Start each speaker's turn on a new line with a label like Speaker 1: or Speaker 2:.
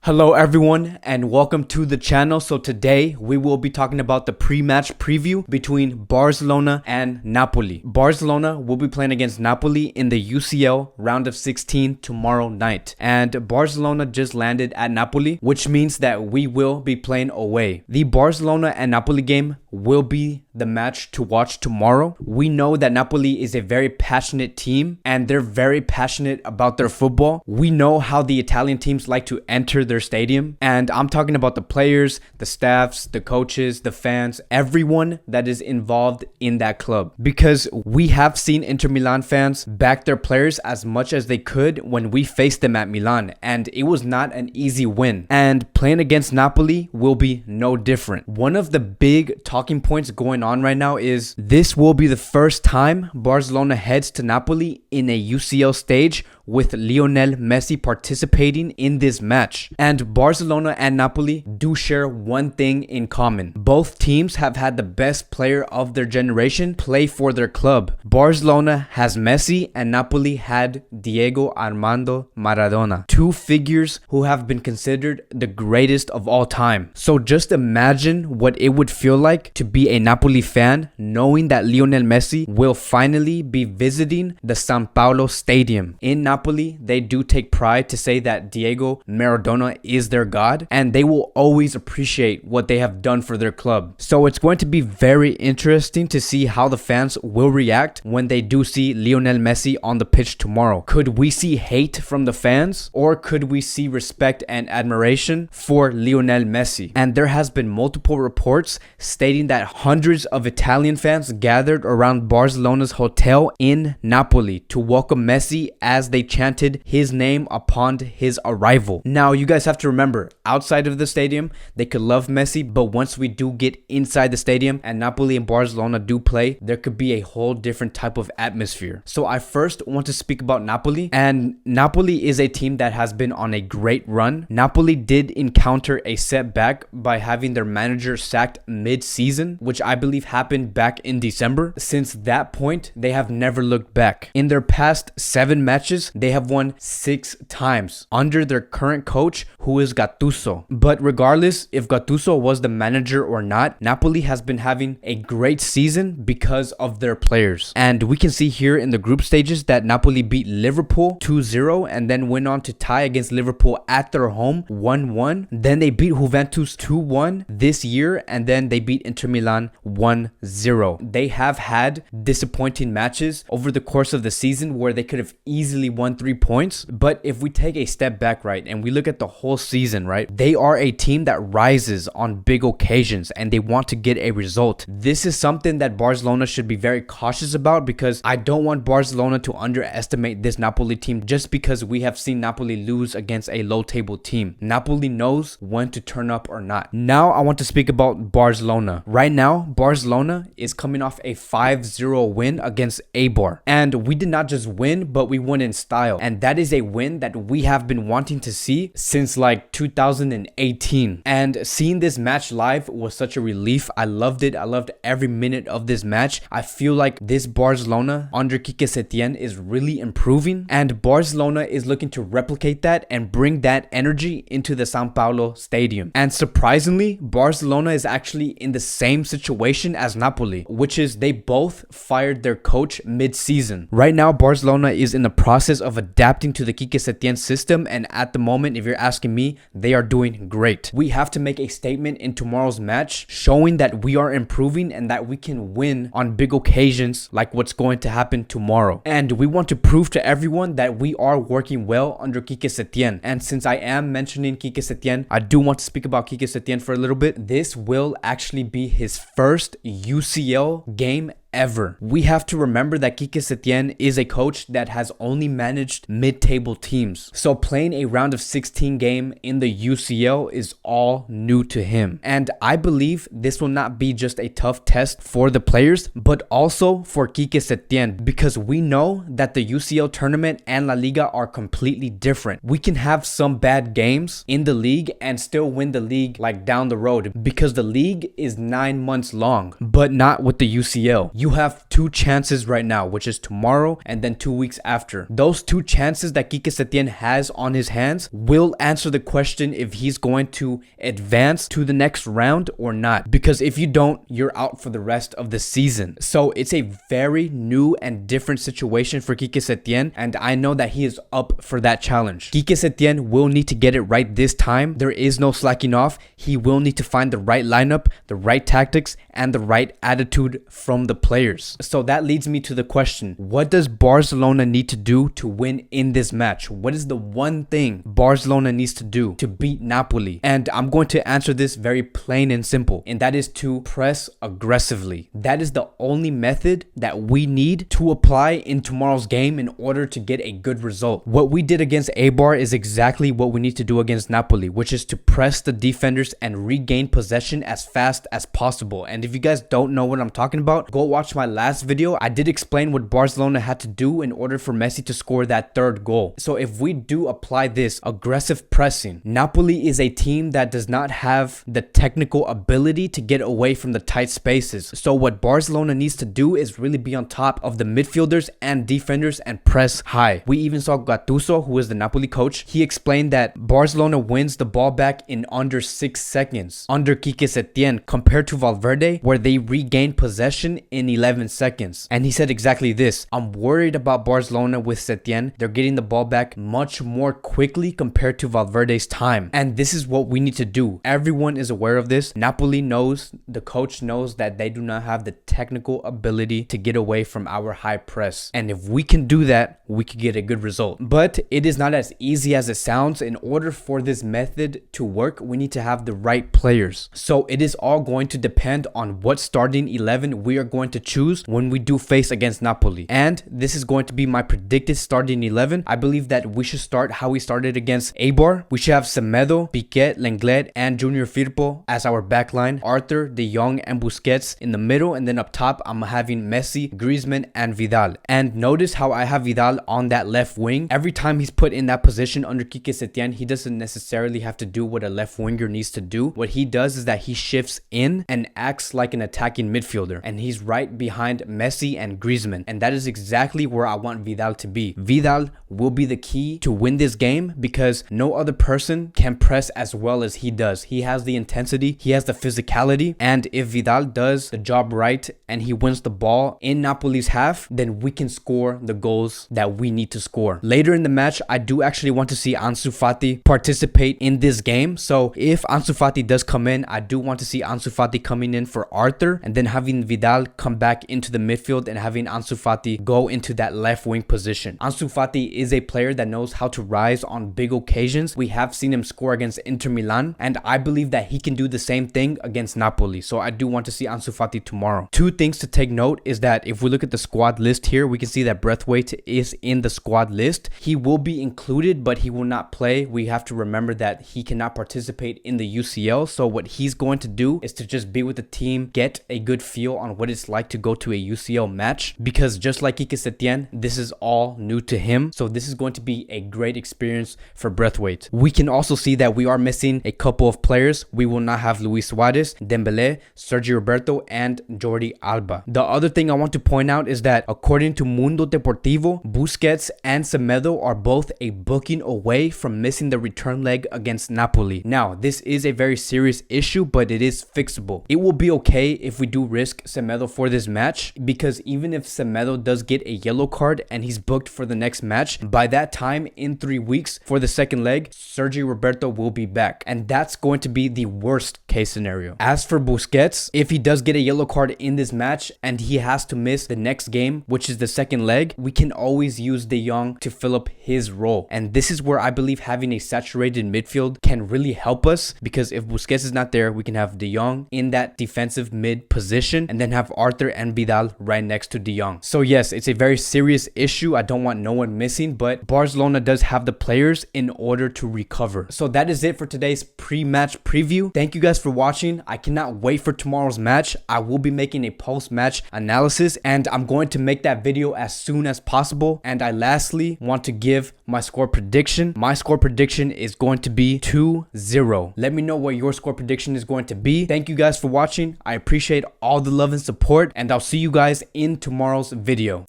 Speaker 1: Hello everyone and welcome to the channel. So today we will be talking about the pre-match preview between Barcelona and Napoli. Barcelona will be playing against Napoli in the UCL round of 16 tomorrow night. And Barcelona just landed at Napoli, which means that we will be playing away. The Barcelona and Napoli game will be the match to watch tomorrow. We know that Napoli is a very passionate team and they're very passionate about their football. We know how the Italian teams like to enter their stadium, and I'm talking about the players, the staffs, the coaches, the fans, everyone that is involved in that club, because we have seen Inter Milan fans back their players as much as they could when we faced them at Milan, and it was not an easy win, and playing against Napoli will be no different. One of the big talking points going on right now is this will be the first time Barcelona heads to Napoli in a UCL stage with Lionel Messi participating in this match. And Barcelona and Napoli do share one thing in common. Both teams have had the best player of their generation play for their club. Barcelona has Messi and Napoli had Diego Armando Maradona, two figures who have been considered the greatest of all time. So just imagine what it would feel like to be a Napoli fan knowing that Lionel Messi will finally be visiting the San Paolo Stadium. In Napoli, they do take pride to say that Diego Maradona is their god, and they will always appreciate what they have done for their club. So it's going to be very interesting to see how the fans will react when they do see Lionel Messi on the pitch tomorrow. Could we see hate from the fans, or could we see respect and admiration for Lionel Messi? And there has been multiple reports stating that hundreds of Italian fans gathered around Barcelona's hotel in Napoli to welcome Messi as they chanted his name upon his arrival. Now, you guys have to remember, outside of the stadium, they could love Messi, but once we do get inside the stadium and Napoli and Barcelona do play, there could be a whole different type of atmosphere. So I first want to speak about Napoli, and Napoli is a team that has been on a great run. Napoli did encounter a setback by having their manager sacked mid-season, which I believe happened back in December. Since that point, they have never looked back. In their past 7 matches, they have won 6 times under their current coach, who is Gattuso. But regardless if Gattuso was the manager or not, Napoli has been having a great season because of their players. And we can see here in the group stages that Napoli beat Liverpool 2-0 and then went on to tie against Liverpool at their home 1-1. Then they beat Juventus 2-1 this year, and then they beat Inter Milan 1-0. They have had disappointing matches over the course of the season where they could have easily won 3 points. But if we take a step back, right, and we look at the whole season, right, they are a team that rises on big occasions and they want to get a result. This is something that Barcelona should be very cautious about, because I don't want Barcelona to underestimate this Napoli team just because we have seen Napoli lose against a low table team. Napoli knows when to turn up or not. Now I want to speak about Barcelona. Right now, Barcelona is coming off a 5-0 win against Eibar. And we did not just win, but we won in style. And that is a win that we have been wanting to see since like 2018. And seeing this match live was such a relief. I loved it. I loved every minute of this match. I feel like this Barcelona under Quique Setién is really improving, and Barcelona is looking to replicate that and bring that energy into the San Paolo Stadium. And surprisingly, Barcelona is actually in the same situation as Napoli, which is they both fired their coach mid-season. Right now, Barcelona is in the process of adapting to the Quique Setién system, and at the moment, if you're asking me, they are doing great. We have to make a statement in tomorrow's match showing that we are improving and that we can win on big occasions like what's going to happen tomorrow. And we want to prove to everyone that we are working well under Quique Setién. And since I am mentioning Quique Setién, I do want to speak about Quique Setién for a little bit. This will actually be his first UCL game ever. We have to remember that Quique Setién is a coach that has only managed mid-table teams. So playing a round of 16 game in the UCL is all new to him. And I believe this will not be just a tough test for the players, but also for Quique Setién, because we know that the UCL tournament and La Liga are completely different. We can have some bad games in the league and still win the league like down the road, because the league is 9 months long, but not with the UCL. You have 2 chances right now, which is tomorrow and then 2 weeks after. Those 2 chances that Quique Setien has on his hands will answer the question if he's going to advance to the next round or not. Because if you don't, you're out for the rest of the season. So it's a very new and different situation for Quique Setien, and I know that he is up for that challenge. Quique Setien will need to get it right this time. There is no slacking off. He will need to find the right lineup, the right tactics, and the right attitude from the players. So that leads me to the question, what does Barcelona need to do to win in this match? What is the one thing Barcelona needs to do to beat Napoli? And I'm going to answer this very plain and simple, and that is to press aggressively. That is the only method that we need to apply in tomorrow's game in order to get a good result. What we did against Eibar is exactly what we need to do against Napoli, which is to press the defenders and regain possession as fast as possible. And if you guys don't know what I'm talking about, go watch my last video. I did explain what Barcelona had to do in order for Messi to score that 3rd goal. So if we do apply this aggressive pressing, Napoli is a team that does not have the technical ability to get away from the tight spaces. So what Barcelona needs to do is really be on top of the midfielders and defenders and press high. We even saw Gattuso, who is the Napoli coach. He explained that Barcelona wins the ball back in under 6 seconds under Quique Setien compared to Valverde, where they regain possession in 11 seconds. And he said exactly this: I'm worried about Barcelona with Setien. They're getting the ball back much more quickly compared to Valverde's time. And this is what we need to do. Everyone is aware of this. Napoli knows, the coach knows that they do not have the technical ability to get away from our high press. And if we can do that, we could get a good result. But it is not as easy as it sounds. In order for this method to work, we need to have the right players. So it is all going to depend on what starting 11 we are going to choose when we do face against Napoli. And this is going to be my predicted starting 11. I believe that we should start how we started against Eibar. We should have Semedo, Piquet, Lenglet, and Junior Firpo as our backline. Arthur, De Jong, and Busquets in the middle. And then up top, I'm having Messi, Griezmann, and Vidal. And notice how I have Vidal on that left wing. Every time he's put in that position under Quique Setien, he doesn't necessarily have to do what a left winger needs to do. What he does is that he shifts in and acts like an attacking midfielder, and he's right behind Messi and Griezmann, and that is exactly where I want Vidal to be. Vidal will be the key to win this game because no other person can press as well as he does. He has the intensity, he has the physicality, and if Vidal does the job right and he wins the ball in Napoli's half, then we can score the goals that we need to score. Later in the match, I do actually want to see Ansu Fati participate in this game. So if Ansu Fati does come in, I do want to see Ansu Fati coming in for Arthur and then having Vidal come back into the midfield and having Ansu Fati go into that left wing position. Ansu Fati is a player that knows how to rise on big occasions. We have seen him score against Inter Milan, and I believe that he can do the same thing against Napoli. So I do want to see Ansu Fati tomorrow. 2 things to take note is that if we look at the squad list here, we can see that Braithwaite is in the squad list. He will be included, but he will not play. We have to remember that he cannot participate in the UCL. So what he's going to do is to just be with the team, get a good feel on what it's like to go to a UCL match, because just like Quique Setien, this is all new to him. So this is going to be a great experience for Braithwaite. We can also see that we are missing a couple of players. We will not have Luis Suarez, Dembele, Sergio Roberto, and Jordi Alba. The other thing I want to point out is that according to Mundo Deportivo, Busquets and Semedo are both a booking away from missing the return leg against Napoli. Now, this is a very serious issue, but it is fixable. It will be okay if we do risk Semedo for this match, because even if Semedo does get a yellow card and he's booked for the next match, by that time in 3 weeks for the second leg, Sergio Roberto will be back, and that's going to be the worst case scenario. As for Busquets, if he does get a yellow card in this match and he has to miss the next game, which is the second leg, we can always use De Jong to fill up his role. And this is where I believe having a saturated midfield can really help us, because if Busquets is not there, we can have De Jong in that defensive mid position and then have Arthur and Vidal right next to De Jong. So yes, it's a very serious issue. I don't want no one missing, but Barcelona does have the players in order to recover. So that is it for today's pre-match preview. Thank you guys for watching. I cannot wait for tomorrow's match. I will be making a post-match analysis, and I'm going to make that video as soon as possible. And I lastly want to give my score prediction. My score prediction is going to be 2-0. Let me know what your score prediction is going to be. Thank you guys for watching. I appreciate all the love and support. and I'll see you guys in tomorrow's video.